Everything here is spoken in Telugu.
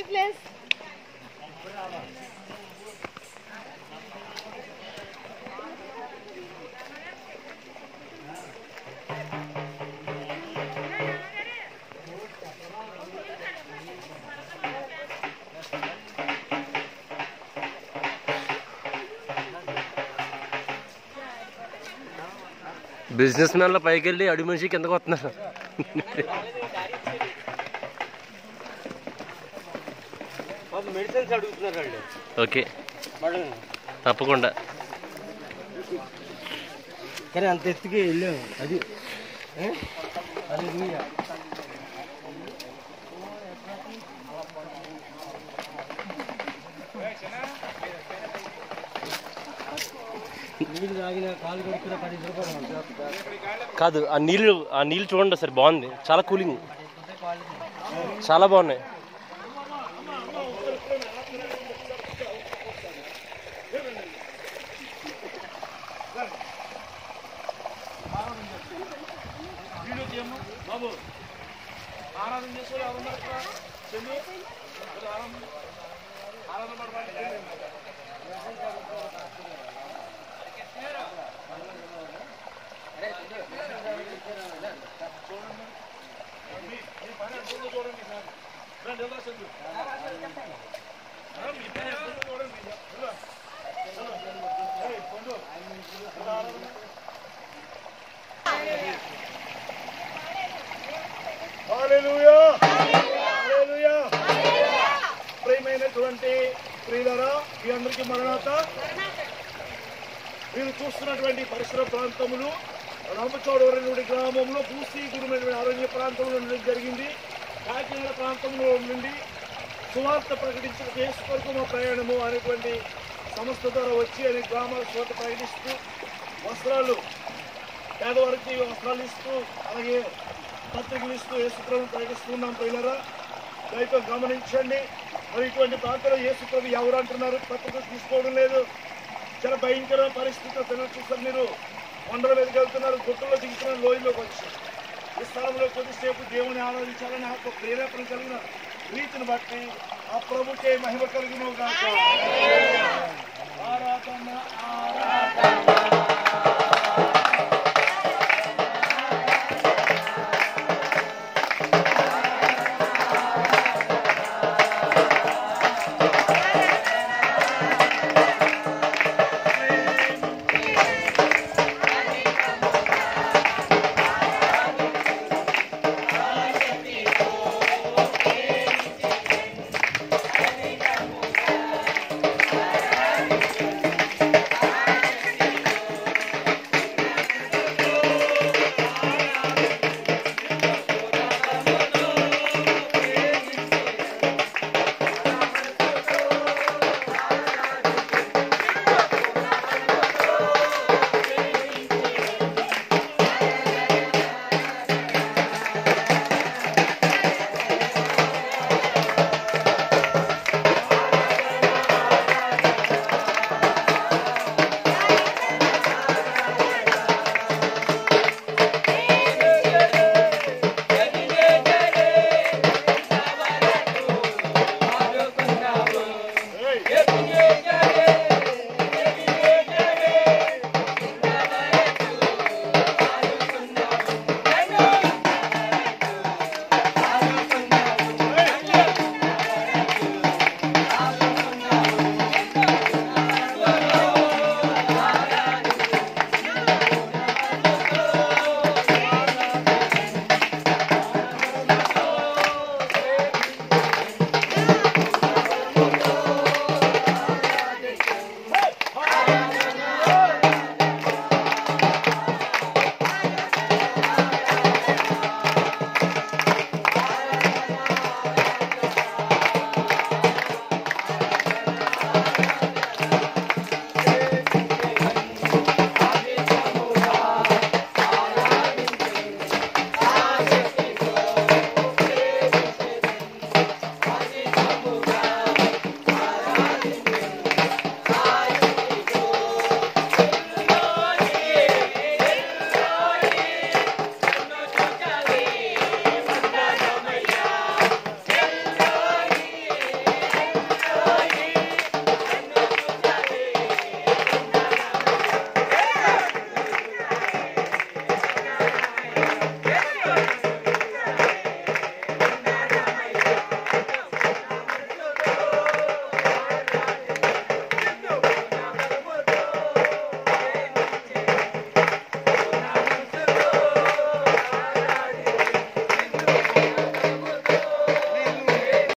ప్లీజ్. బిజినెస్ మ్యాన్ల పైకి వెళ్ళి అడి మనిషి కిందకు వస్తున్నారు. మెడిసిన్స్ అడుగుతున్నారు వాళ్ళు. ఓకే, తప్పకుండా. కానీ అంత ఎత్తుకి వెళ్ళాము. అది అది నీళ్ళు తాగిన కాలు కొడుకున్న 10 రూపాయలు కాదు. ఆ నీళ్ళు చూడండి సార్, బాగుంది, చాలా కూలింగ్, చాలా బాగున్నాయి. హల్లెలూయా, హల్లెలూయా. ప్రియమైనటువంటి ప్రియులారా, మీ అందరికీ మరణాత. మీరు చూస్తున్నటువంటి పరిసర ప్రాంతములు రామచోడవరం గ్రామంలో భూసీగురమైనటువంటి అరణ్య ప్రాంతంలో ఉండడం జరిగింది. కాకినాడ ప్రాంతంలో నుండి సువార్త ప్రకటించిన యేసు కొరకు మా ప్రయాణము అనేటువంటి సంస్థ ద్వారా వచ్చి అనేక గ్రామాల సువార్త ప్రకటిస్తూ వస్త్రాలు పేదవారికి వస్త్రాలు ఇస్తూ అలాగే పత్రికలు ఇస్తూ యేసుప్రభుని ప్రకటిస్తున్నాం. ప్రియులారా, దయతో గమనించండి. మరి ఇటువంటి ప్రాంతంలో యేసుప్రభు ఎవరు అంటున్నారు, పత్రికలు తీసుకోవడం లేదు. చాలా భయంకర పరిస్థితుల్లో పిల్లలు చూస్తారు. మీరు కొండల మీదకి వెళ్తున్నారు, గుట్టల్లో దిగుతున్నారు, లోయలోకి వచ్చి ఈ స్థలంలో కొద్దిసేపు దేవుని ఆరాధించాలని ఆత్మ ప్రేరేపణ కలిగిన రీతిని బట్టి ఆ ప్రభుకే మహిమ కలిగిన ఆరాధన.